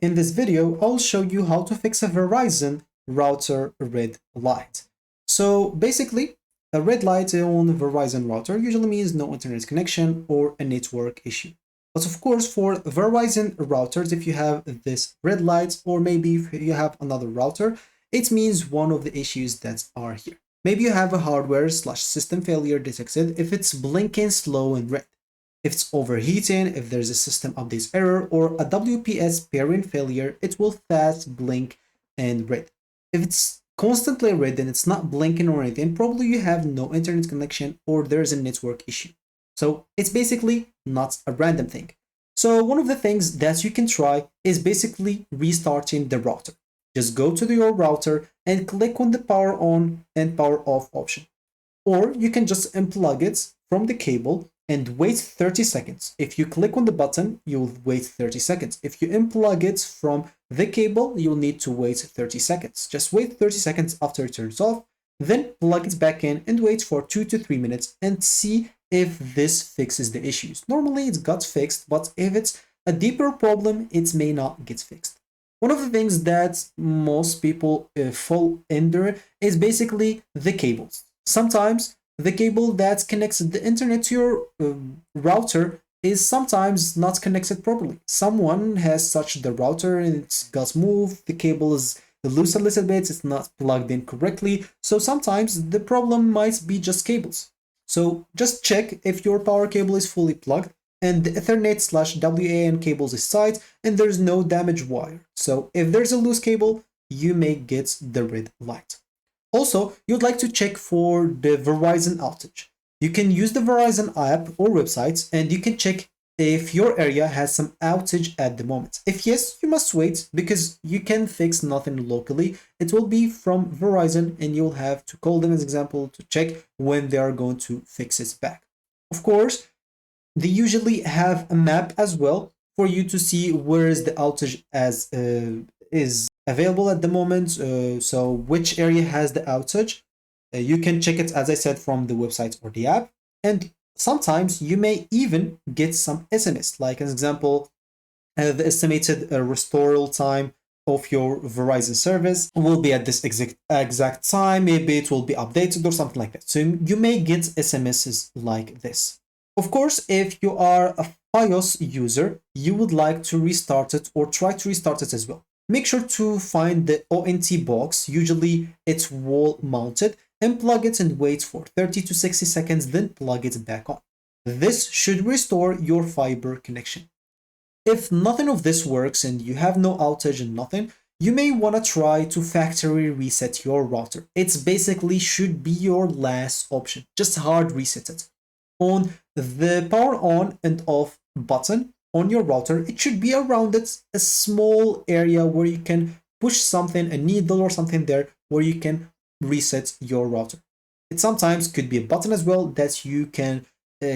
in this video, I'll show you how to fix a Verizon router red light. So basically, a red light on a Verizon router usually means no internet connection or a network issue. But of course, for Verizon routers, if you have this red light, or maybe if you have another router, it means one of the issues that are here. Maybe you have a hardware/system failure detected if it's blinking slow and red, if it's overheating, if there's a system updates error, or a WPS pairing failure, it will fast blink and red. If it's constantly red and it's not blinking or anything, probably you have no internet connection or there's a network issue. So it's basically not a random thing. So one of the things that you can try is basically restarting the router. Just go to your router and click on the power on and power off option. Or you can just unplug it from the cable and wait 30 seconds. If you click on the button, you'll wait 30 seconds. If you unplug it from the cable, you'll need to wait 30 seconds. Just wait 30 seconds after it turns off, then plug it back in and wait for 2 to 3 minutes and see if this fixes the issues. Normally it got fixed, but if it's a deeper problem, it may not get fixed. One of the things that most people fall under is basically the cables. Sometimes the cable that connects the internet to your router is sometimes not connected properly. Someone has touched the router and it got moved, the cable is loose a little bit, it's not plugged in correctly. So sometimes the problem might be just cables. So just check if your power cable is fully plugged and the Ethernet/WAN cables is tight and there's no damaged wire. So if there's a loose cable, you may get the red light. Also, you'd like to check for the Verizon outage. You can use the Verizon app or website and you can check if your area has some outage at the moment. If yes, you must wait because you can fix nothing locally. It will be from Verizon and you'll have to call them as example to check when they are going to fix it back. Of course, they usually have a map as well for you to see where is the outage as is available at the moment. So which area has the outage. You can check it, as I said, from the website or the app. And sometimes you may even get some SMS, like as example, the estimated restoral time of your Verizon service will be at this exact time. Maybe it will be updated or something like that. So you may get SMSs like this. Of course, if you are a FiOS user, you would like to restart it or try to restart it as well. Make sure to find the ONT box, usually it's wall mounted, and plug it and wait for 30 to 60 seconds, then plug it back on. This should restore your fiber connection. If nothing of this works and you have no outage and nothing, you may want to try to factory reset your router. It's basically should be your last option. Just hard reset it. On the power on and off button on your router, it should be around it a small area where you can push something, a needle or something there where you can reset your router. It sometimes could be a button as well that you can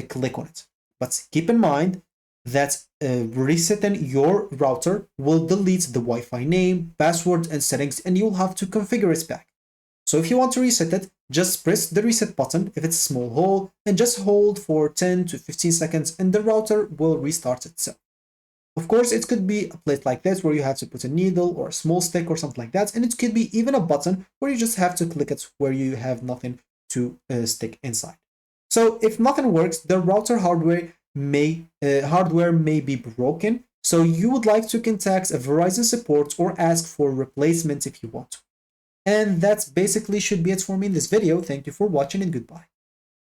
click on it. But keep in mind that resetting your router will delete the Wi-Fi name, password, and settings, and you'll have to configure it back. So if you want to reset it, just press the reset button if it's a small hole and just hold for 10 to 15 seconds and the router will restart itself. Of course, it could be a plate like this where you have to put a needle or a small stick or something like that. And it could be even a button where you just have to click it where you have nothing to stick inside. So if nothing works, the router hardware may be broken. So you would like to contact a Verizon support or ask for replacement if you want to. And that's basically should be it for me in this video. Thank you for watching and goodbye.